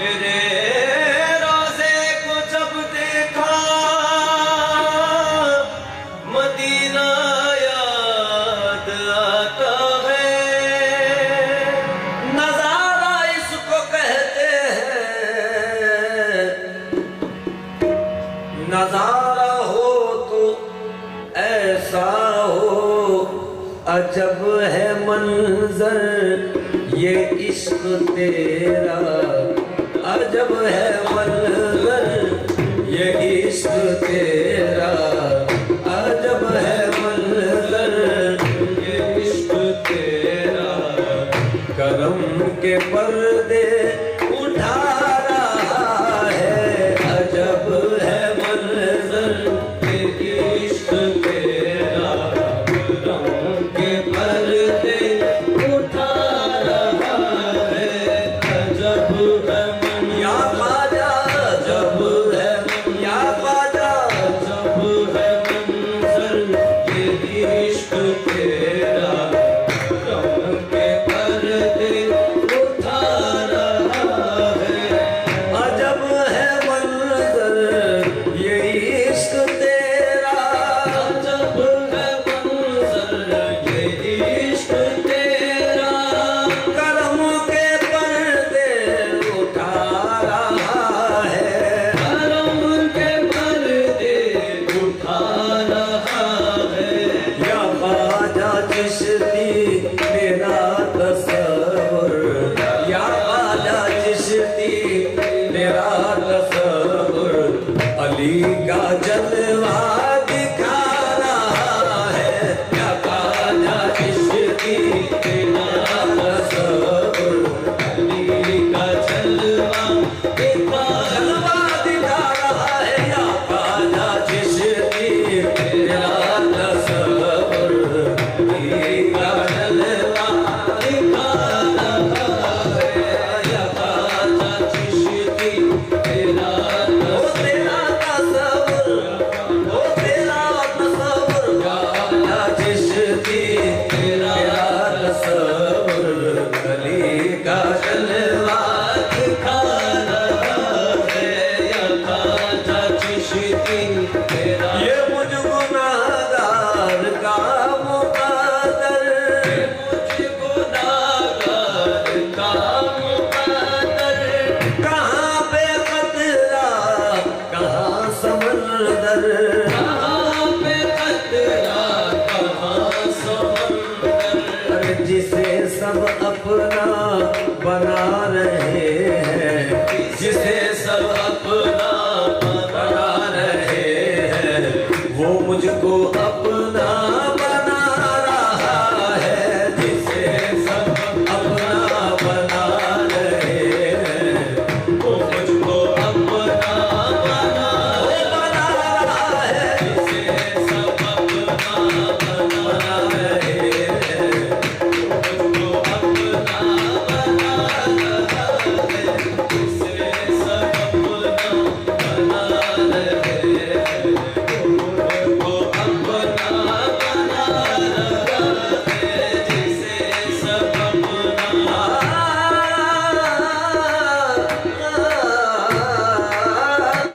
तेरे रोज़े को जब देखा मदीना याद आता है। नजारा इसको कहते हैं, नजारा हो तो ऐसा हो, अजब है मंजर ये इश्क तेरा, अजब है मंजर ये इश्क तेरा, अजब है मंजर ये इश्क तेरा। करम के पर्दे उठा रहा है, अजब है मंजर ये इश्क तेरा। करम के पर्दे उठा रहा है, अजब है मंजर।